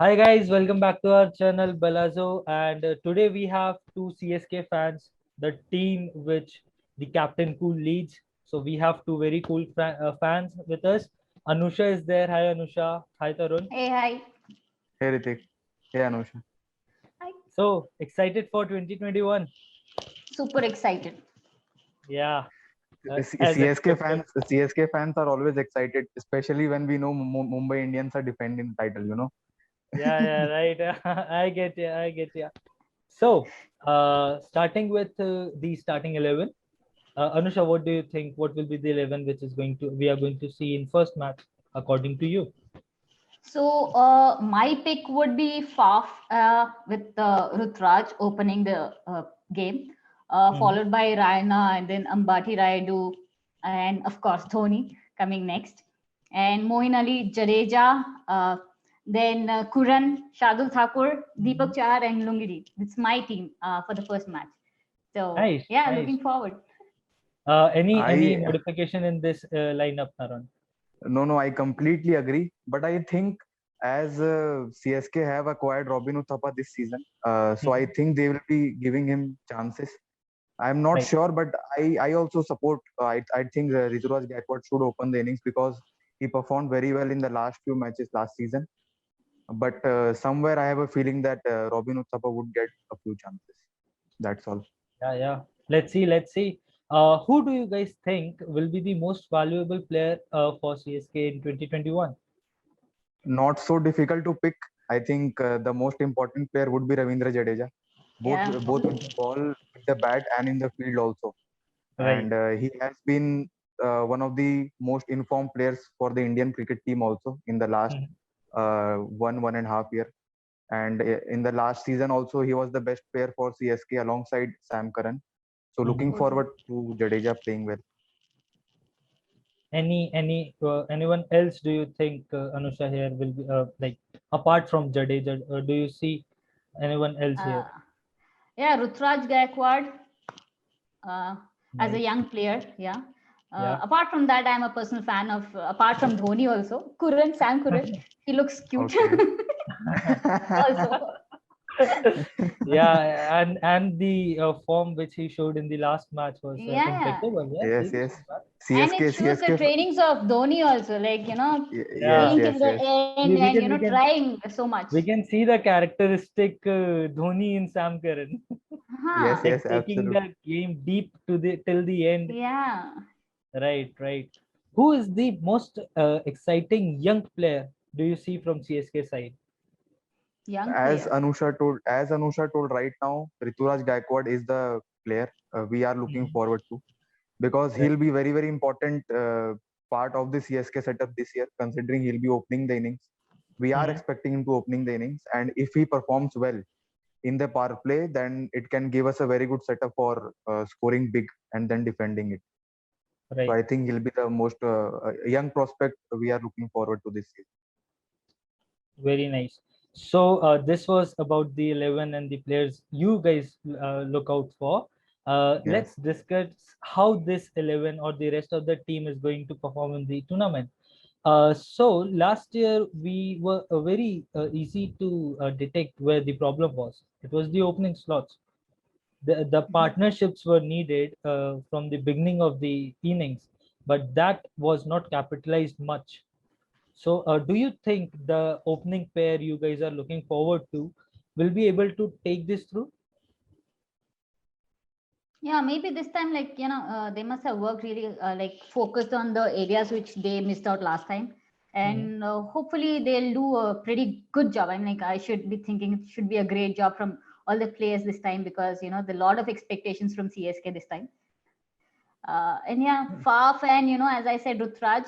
Hi guys, welcome back to our channel Balazo, and today we have two CSK fans, the team which the captain Cool leads. So we have two very cool fans with us. Anusha is there. Hi Anusha. Hi Tarun. Hey, hi. Hey Ritik. Hey Anusha. Hi. So excited for 2021? Super excited. Yeah, as CSK expected. fans, CSK fans are always excited, especially when we know Mumbai Indians are defending the title. Yeah, right. I get you. I get you. So, starting with the starting 11. Anusha, what do you think? What will be the 11 which is going to we are going to see in first match according to you? So, my pick would be Faf with Rutraj opening the game, Mhm. followed by Raina and then Ambati Rayudu, and of course Dhoni coming next, and Moin Ali, Jadeja, then Kuran, Shardul Thakur, Deepak Chahar, and Lungiri. It's my team for the first match. So, Nice, yeah, nice. looking forward. Any I modification in this lineup, Taran? no, I completely agree. But I think as CSK have acquired Robin Uthappa this season, so I Mhm. think they will be giving him chances. I'm not Right. sure, but I also support. I think Rituraj Gaikwad should open the innings because he performed very well in the last few matches last season. But somewhere I have a feeling that Robin Uthappa would get a few chances. That's all. Yeah. Let's see. Let's see. Who do you guys think will be the most valuable player for CSK in 2021? Not so difficult to pick. I think the most important player would be Ravindra Jadeja, Yeah. both with the ball, with the bat, and in the field also. Right. And he has been one of the most informed players for the Indian cricket team also in the last Mhm. one and a half year. And in the last season also, he was the best player for CSK alongside Sam Curran. So looking Mhm. forward to Jadeja playing well. Anyone else do you think Anusha here will be like apart from Jadeja? Do you see anyone else Uh, here? yeah, Rutraj Gaikwad uh, as a Nice. young player. Yeah. Yeah. Apart from that, I'm a personal fan of, apart from Dhoni also, Kuran, Sam Kuran. He looks cute Okay. also. Yeah, and the form which he showed in the last match was Yeah. impeccable. Yeah, Yes, seriously. yes. And it CSK, shows the CSK. trainings of Dhoni also, Yes, Yeah, being till yes, the yes. end we, and, we can we can trying so much. we can see the characteristic Dhoni in Sam Curran, Yes, Huh. like yes, taking absolutely. the game deep to the till the end. Yeah. Right, right. Who is the most exciting young player do you see from CSK side? Young player. As Anusha told right now, Rituraj Gaikwad is the player we are looking Mhm. forward to because Right. he'll be very, very important part of the CSK setup this year, considering he'll be opening the innings. We are Mhm. expecting him to opening the innings, and if he performs well in the power play, then it can give us a very good setup for scoring big and then defending it. So Right. I think he'll be the most young prospect we are looking forward to this year. Very nice. So this was about the 11 and the players you guys look out for. Yes. Let's discuss how this 11 or the rest of the team is going to perform in the tournament. So last year we were very easy to detect where the problem was. It was the opening slots. The partnerships were needed from the beginning of the innings, but that was not capitalized much. So, do you think the opening pair you guys are looking forward to will be able to take this through? Yeah, maybe this time, they must have worked really, focused on the areas which they missed out last time. Mhm. And hopefully they'll do a pretty good job. I should be thinking it should be a great job from all the players this time because, the lot of expectations from CSK this time. And yeah, Faf and, as I said, Rutraj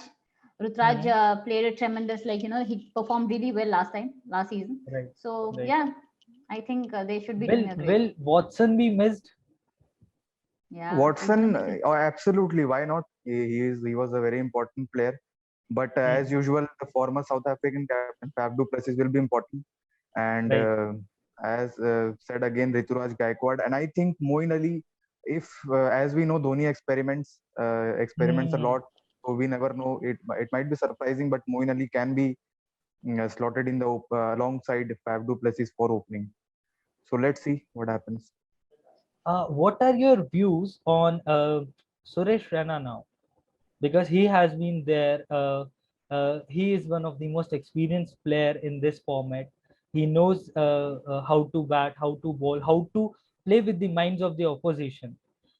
Mhm. played a tremendous, he performed really well last season. Right, So right. yeah, I think they should be Will doing a great Will job. Watson be missed? Yeah, he's going Watson, to be. oh, absolutely. Why not? He was a very important player. But as Mhm. usual, the former South African captain Faf du Plessis will be important. And Right. as said again, Rituraj Gaikwad. And I think Moin Ali, if as we know, Dhoni experiments a Mhm. lot. So we never know. It might be surprising, but Moin Ali can be slotted in the alongside Faf du Plessis for opening. So let's see what happens. What are your views on Suresh Raina now? Because he has been there. He is one of the most experienced player in this format. He knows how to bat, how to bowl, how to play with the minds of the opposition.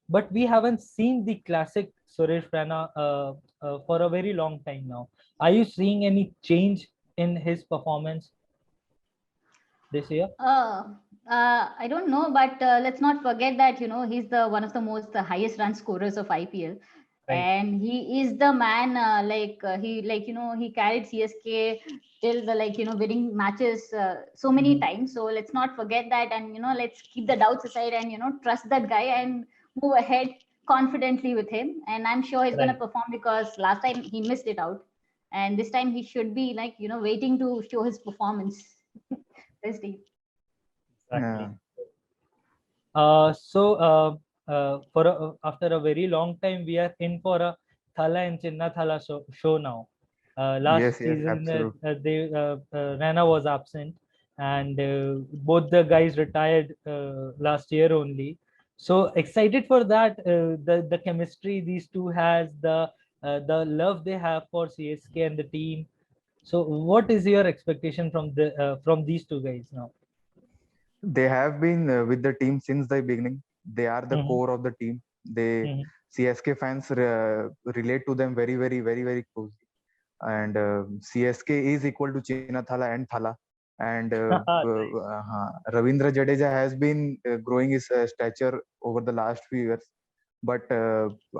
But we haven't seen the classic Suresh Raina for a very long time now. Are you seeing any change in his performance this year? I don't know, but let's not forget that he's the one of the most the highest run scorers of IPL, Right. and he is the man. He carried CSK till the winning matches so many times. So let's not forget that, and let's keep the doubts aside and trust that guy and move ahead confidently with him. And I'm sure he's gonna Right. perform because last time he missed it out, and this time he should be waiting to show his performance. This day. Exactly. Yeah. After a very long time, we are in for a Thala and Chinna Thala show now. Last Yes, yes, season, absolutely. Rana was absent, and both the guys retired last year only. So excited for that. The chemistry these two has, the love they have for CSK and the team. So, what is your expectation from these two guys now? They have been with the team since the beginning. They are the Mm-hmm. core of the team. They Mm-hmm. CSK fans relate to them very, very, very, very closely. And CSK is equal to Chinathala and Thala. And Right. Ravindra Jadeja has been growing his stature over the last few years. But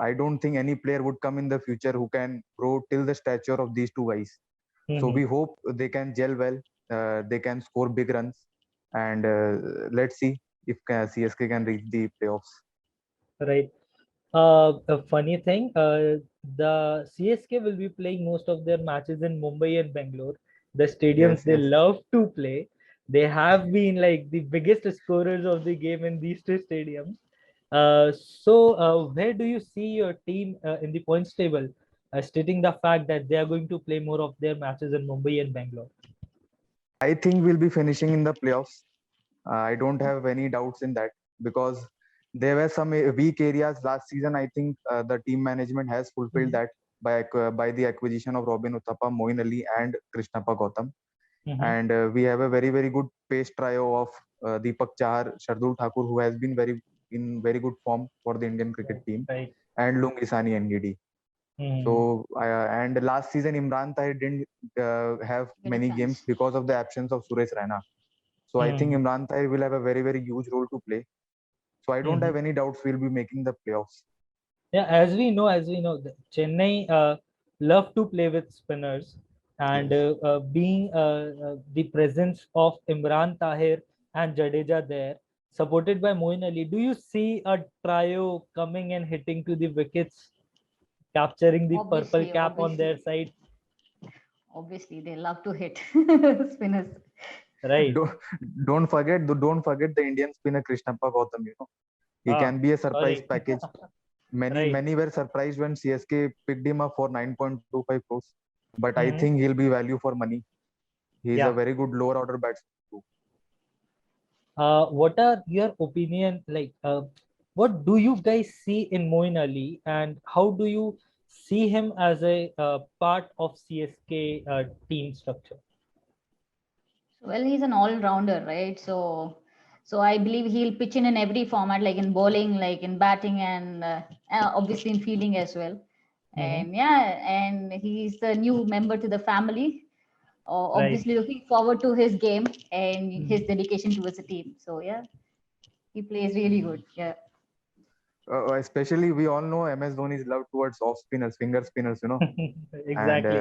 I don't think any player would come in the future who can grow till the stature of these two guys. So Mm-hmm. we hope they can gel well. They can score big runs, and let's see if CSK can reach the playoffs. Right. A funny thing, the CSK will be playing most of their matches in Mumbai and Bangalore, the stadiums Yes, they yes. love to play. They have been like the biggest scorers of the game in these two stadiums. Where do you see your team in the points table, stating the fact that they are going to play more of their matches in Mumbai and Bangalore? I think we'll be finishing in the playoffs. I don't have any doubts in that because there were some weak areas last season. I think the team management has fulfilled Mm-hmm. that by the acquisition of Robin Uthappa, Moin Ali, and Krishnappa Gautam. Mm-hmm. And we have a very, very good pace trio of Deepak Chahar, Shardul Thakur, who has been in very good form for the Indian cricket team, Right. and Lungisani NGD. Mm-hmm. So and last season Imran Tahir didn't have Get a many games chance. because of the absence of Suresh Raina. So I think Mm-hmm. Imran Tahir will have a very, very huge role to play. So I don't Mm-hmm. have any doubts we'll be making the playoffs. Yeah, as we know, Chennai love to play with spinners, and Yes. being the presence of Imran Tahir and Jadeja there, supported by Moin Ali, do you see a trio coming and hitting to the wickets, capturing the purple Obviously, cap on their obviously, side? obviously, they love to hit spinners. Right. Don't don't forget the Indian spinner Krishnappa Gautam. He Ah, can be a surprise sorry. package. Many Right. many were surprised when CSK picked him up for 9.25 crores. But I Mhm. think he'll be value for money. He's a Yeah. very good lower order batsman too. What are your opinion like? What do you guys see in Moin Ali, and how do you see him as a part of CSK team structure? Well, he's an all-rounder, right? So I believe he'll pitch in every format, like in bowling, like in batting, and obviously in fielding as well. Mm-hmm. And yeah, and he's the new member to the family. Right. Obviously, looking forward to his game and his Mhm. dedication towards the team. So yeah, he plays really good. Yeah. Especially we all know MS Dhoni's love towards off spinners, finger spinners. And Exactly.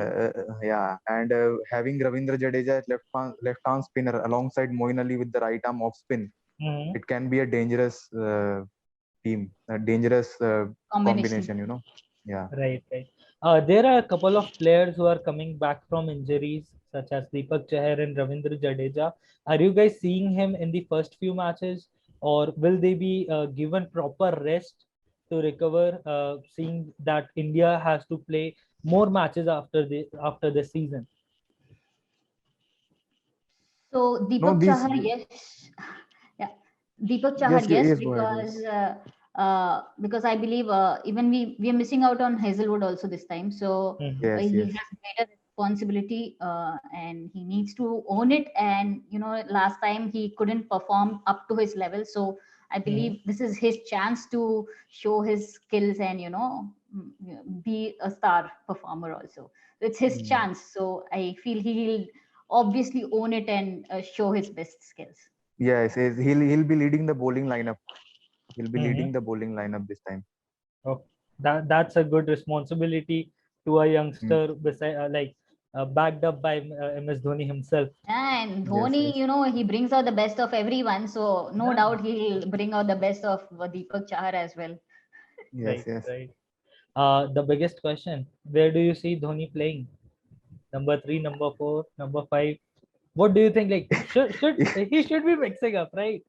yeah, and having Ravindra Jadeja at left arm spinner alongside Moin Ali with the right arm off spin, Mhm. it can be a dangerous team, a dangerous Combination. combination. Yeah. Right, right. There are a couple of players who are coming back from injuries, such as Deepak Chahar and Ravindra Jadeja. Are you guys seeing him in the first few matches, or will they be given proper rest to recover? Seeing that India has to play more matches after the season. So No, Deepak these. Chahar, yes, yeah, Deepak Yes, Chahar, yes, yes. Go ahead. Yes. because I believe even we are missing out on Hazelwood also this time. So Mhm. Yes, he yes. has greater responsibility and he needs to own it. And last time he couldn't perform up to his level. So I believe this is his chance to show his skills and be a star performer also. It's his Mm. chance. So I feel he'll obviously own it and show his best skills. Yes, yes. He'll be leading the bowling lineup. He'll be Mhm. leading the bowling lineup this time. Oh, that's a good responsibility to a youngster beside backed up by MS Dhoni himself. And Yes, Dhoni, yes. he brings out the best of everyone. So no Yeah, doubt he'll bring out the best of Deepak Chahar as well. Yes, right, yes. right. The biggest question: where do you see Dhoni playing? Number 3, number 4, number 5. What do you think? Like, should he should be mixing up, right?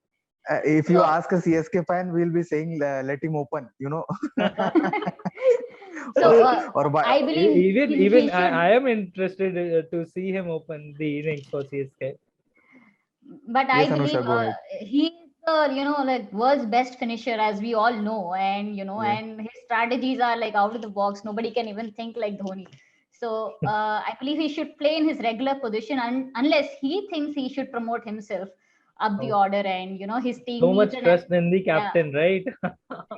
If you So, ask a CSK fan, we'll be saying let him open, so or by. I believe he Even should, I am interested to see him open the innings for CSK. but I Yes, believe Anusha, go ahead. he's the like world's best finisher, as we all know, and Yeah. and his strategies are like out of the box. Nobody can even think like Dhoni. So I believe he should play in his regular position, unless he thinks he should promote himself up the Oh, order, and his team so needs much it. And trust in the yeah, captain, right?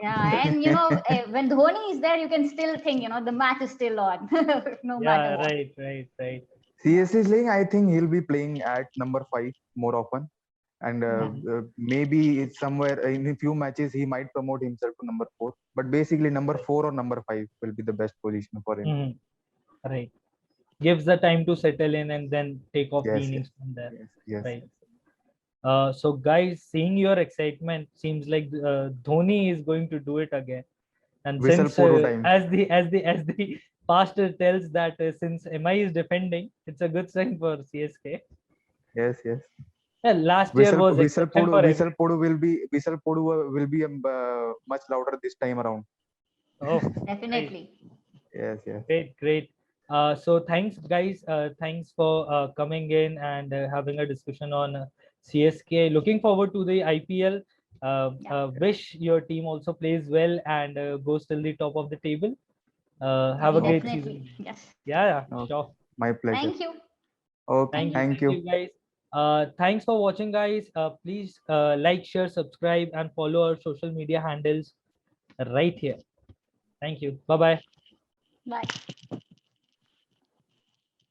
yeah, and when Dhoni is there, you can still think the match is still on, no matter Yeah, what. right, right, right. CSK is playing. I think he'll be playing at number 5 more often, and Mhm. maybe it's somewhere in a few matches he might promote himself to number 4. But basically, number Right. 4 or number 5 will be the best position for him. Mhm. Right. Gives the time to settle in and then take off the Yes, yes, innings from there. yes, yes. Right. So guys, seeing your excitement, seems like Dhoni is going to do it again. And Whistle since for 2 times. as the pastor tells that since MI is defending, it's a good sign for CSK. Yes, yes. Yeah, last year was exception for Whistle every. Podu will be much louder this time around. Oh, right. Definitely. Yes, yes. Great, great. So thanks, guys. Thanks for coming in and having a discussion on CSK. Looking forward to the IPL. Yeah. Wish your team also plays well and goes till the top of the table. Have a Okay. great Definitely. season. Yes. Yeah, yeah, Okay. sure. My pleasure. Thank you. Okay. Thank you. Thank Thank you. you, guys. Thanks for watching, guys. Please like, share, subscribe, and follow our social media handles right here. Thank you. Bye bye. Bye.